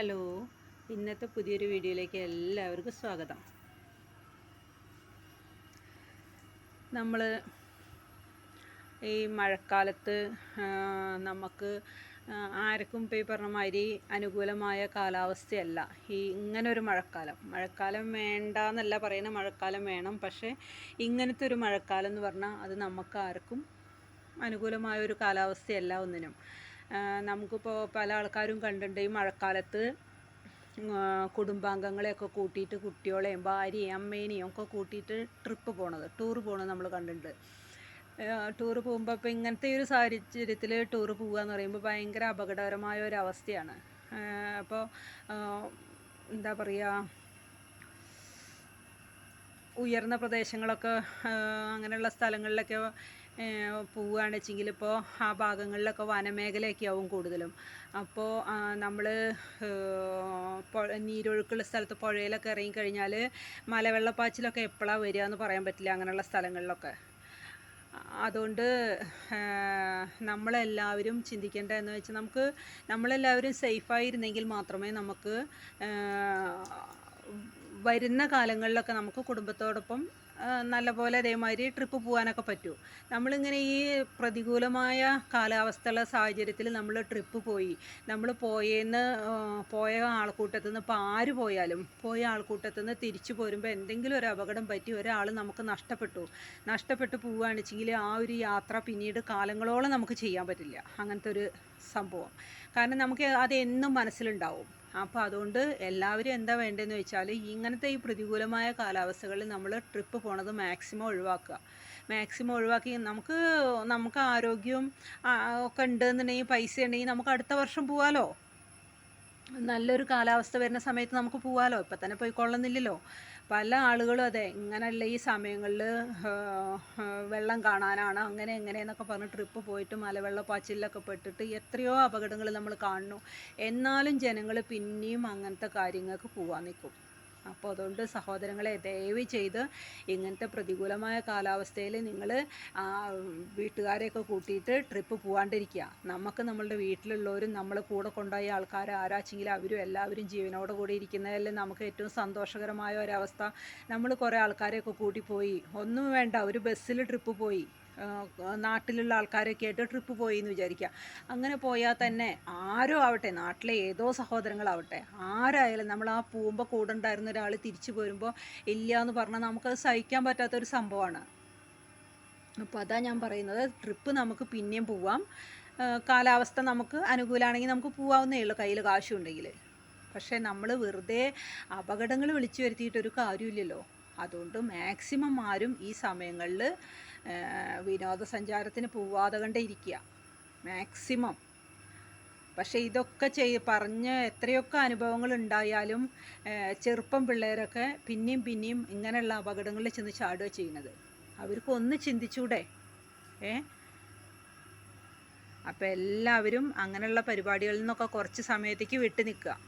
Hello, ഇന്നത്തെ പുതിയൊരു വീഡിയോയിലേക്ക് എല്ലാവർക്കും സ്വാഗതം. നമ്മൾ ഈ മഴക്കാലത്ത് നമുക്ക് ആർക്കും ഇപ്പോൾ ഈ പറഞ്ഞ മാതിരി അനുകൂലമായ കാലാവസ്ഥയല്ല ഇങ്ങനൊരു മഴക്കാലം വേണ്ടെന്നല്ല പറയുന്നത്, മഴക്കാലം വേണം. പക്ഷേ ഇങ്ങനത്തെ ഒരു മഴക്കാലം എന്ന് പറഞ്ഞാൽ അത് നമുക്ക് ആർക്കും അനുകൂലമായ ഒരു കാലാവസ്ഥയല്ല ഒന്നിനും. നമുക്കിപ്പോൾ പല ആൾക്കാരും കണ്ടിട്ടുണ്ട് ഈ മഴക്കാലത്ത് കുടുംബാംഗങ്ങളെയൊക്കെ കൂട്ടിയിട്ട് കുട്ടികളെയും ഭാര്യയും അമ്മേനെയും ഒക്കെ കൂട്ടിയിട്ട് ടൂറ് പോണത് നമ്മൾ കണ്ടിട്ടുണ്ട്. ടൂറ് പോകുമ്പോൾ ഇപ്പോൾ ഇങ്ങനത്തെ ഒരു സാഹചര്യത്തിൽ ടൂറ് പോകുക എന്ന് പറയുമ്പോൾ ഭയങ്കര അപകടകരമായ ഒരു അവസ്ഥയാണ്. അപ്പോൾ എന്താ പറയുക, ഉയർന്ന പ്രദേശങ്ങളൊക്കെ അങ്ങനെയുള്ള സ്ഥലങ്ങളിലൊക്കെ പോവുകയാണെന്ന് വെച്ചെങ്കിൽ ഇപ്പോൾ ആ ഭാഗങ്ങളിലൊക്കെ വനമേഖലയൊക്കെ ആവും കൂടുതലും. അപ്പോൾ നമ്മൾ നീരൊഴുക്കുള്ള സ്ഥലത്ത് പുഴയിലൊക്കെ ഇറങ്ങിക്കഴിഞ്ഞാൽ മലവെള്ളപ്പാച്ചിലൊക്കെ എപ്പോഴാണ് വരിക എന്ന് പറയാൻ പറ്റില്ല അങ്ങനെയുള്ള സ്ഥലങ്ങളിലൊക്കെ. അതുകൊണ്ട് നമ്മളെല്ലാവരും ചിന്തിക്കേണ്ടതെന്ന് വെച്ചാൽ നമ്മളെല്ലാവരും സേഫായിരുന്നെങ്കിൽ മാത്രമേ നമുക്ക് വരുന്ന കാലങ്ങളിലൊക്കെ നമുക്ക് കുടുംബത്തോടൊപ്പം നല്ലപോലെ അതേമാതിരി ട്രിപ്പ് പോകാനൊക്കെ പറ്റൂ. നമ്മളിങ്ങനെ ഈ പ്രതികൂലമായ കാലാവസ്ഥയുള്ള സാഹചര്യത്തിൽ നമ്മൾ ട്രിപ്പ് നമ്മൾ പോയ ആൾക്കൂട്ടത്തിൽ നിന്ന് ഇപ്പോൾ ആര് പോയ ആൾക്കൂട്ടത്തിൽ നിന്ന് തിരിച്ചു പോരുമ്പോൾ എന്തെങ്കിലും ഒരു അപകടം പറ്റി ഒരാൾ നമുക്ക് നഷ്ടപ്പെട്ടു പോവുകയാണെന്ന് വെച്ചെങ്കിൽ ആ ഒരു യാത്ര പിന്നീട് കാലങ്ങളോളം നമുക്ക് ചെയ്യാൻ പറ്റില്ല, അങ്ങനത്തെ ഒരു സംഭവം. കാരണം നമുക്ക് അത് എന്നും മനസ്സിലുണ്ടാവും. അപ്പോൾ അതുകൊണ്ട് എല്ലാവരും എന്താ വേണ്ടതെന്ന് വെച്ചാൽ ഇങ്ങനത്തെ ഈ പ്രതികൂലമായ കാലാവസ്ഥകളിൽ നമ്മൾ ട്രിപ്പ് പോണത് മാക്സിമം ഒഴിവാക്കി നമുക്ക് ആരോഗ്യവും ഒക്കെ ഉണ്ടെന്നുണ്ടെങ്കിൽ പൈസ ഉണ്ടെങ്കിൽ നമുക്ക് അടുത്ത വർഷം പോകാമല്ലോ. നല്ലൊരു കാലാവസ്ഥ വരുന്ന സമയത്ത് നമുക്ക് പോകാമല്ലോ. ഇപ്പം തന്നെ പോയിക്കൊള്ളുന്നില്ലല്ലോ. പല ആളുകളും അതെ ഇങ്ങനെയുള്ള ഈ സമയങ്ങളിൽ വെള്ളം കാണാനാണ് അങ്ങനെ എങ്ങനെയെന്നൊക്കെ പറഞ്ഞ് ട്രിപ്പ് പോയിട്ട് മലവെള്ളപ്പാച്ചിലൊക്കെ പെട്ടിട്ട് എത്രയോ അപകടങ്ങൾ നമ്മൾ കാണുന്നു. എന്നാലും ജനങ്ങൾ പിന്നെയും അങ്ങനത്തെ കാര്യങ്ങൾക്ക് പോകാൻ നിൽക്കും. അപ്പോൾ അതുകൊണ്ട് സഹോദരങ്ങളെ, ദയവ് ചെയ്ത് ഇങ്ങനത്തെ പ്രതികൂലമായ കാലാവസ്ഥയിൽ നിങ്ങൾ വീട്ടുകാരെയൊക്കെ കൂട്ടിയിട്ട് ട്രിപ്പ് പോകാണ്ടിരിക്കുക. നമ്മളുടെ വീട്ടിലുള്ളവരും നമ്മളെ കൂടെ കൊണ്ടുപോയ ആൾക്കാർ ആരാച്ചെങ്കിൽ അവരും എല്ലാവരും ജീവനോട് കൂടി ഇരിക്കുന്നതല്ലേ നമുക്ക് ഏറ്റവും സന്തോഷകരമായ ഒരവസ്ഥ. നമ്മൾ കുറേ ആൾക്കാരെയൊക്കെ കൂട്ടിപ്പോയി, ഒന്നും വേണ്ട, ഒരു ബസ്സിൽ ട്രിപ്പ് പോയി, നാട്ടിലുള്ള ആൾക്കാരൊക്കെ ആയിട്ട് ട്രിപ്പ് പോയി എന്ന് വിചാരിക്കുക. അങ്ങനെ പോയാൽ തന്നെ ആരും ആവട്ടെ, നാട്ടിലെ ഏതോ സഹോദരങ്ങളാവട്ടെ, ആരായാലും നമ്മൾ ആ പോകുമ്പോൾ കൂടെ ഉണ്ടായിരുന്ന ഒരാൾ തിരിച്ചു പോരുമ്പോൾ ഇല്ല എന്ന് പറഞ്ഞാൽ നമുക്കത് സഹിക്കാൻ പറ്റാത്തൊരു സംഭവമാണ്. അപ്പോൾ അതാ ഞാൻ പറയുന്നത്, ട്രിപ്പ് നമുക്ക് പിന്നെയും പോവാം. കാലാവസ്ഥ നമുക്ക് അനുകൂലമാണെങ്കിൽ നമുക്ക് പോകാവുന്നേ ഉള്ളൂ, കയ്യിൽ കാശുണ്ടെങ്കിൽ. പക്ഷേ നമ്മൾ വെറുതെ അപകടങ്ങൾ വിളിച്ചു വരുത്തിയിട്ടൊരു കാര്യമില്ലല്ലോ. അതുകൊണ്ട് മാക്സിമം ആരും ഈ സമയങ്ങളിൽ വിനോദസഞ്ചാരത്തിന് പോവാതെ കണ്ടേ ഇരിക്കുക മാക്സിമം. പക്ഷേ ഇതൊക്കെ പറഞ്ഞ് എത്രയൊക്കെ അനുഭവങ്ങൾ ഉണ്ടായാലും ചെറുപ്പം പിള്ളേരൊക്കെ പിന്നെയും ഇങ്ങനെയുള്ള അപകടങ്ങളിൽ ചെന്ന് ചാടുക ചെയ്യുന്നത്. അവർക്കൊന്ന് ചിന്തിച്ചൂടെ? അപ്പോൾ എല്ലാവരും അങ്ങനെയുള്ള പരിപാടികളിൽ നിന്നൊക്കെ കുറച്ച് സമയത്തേക്ക് വിട്ടു നിൽക്കുക.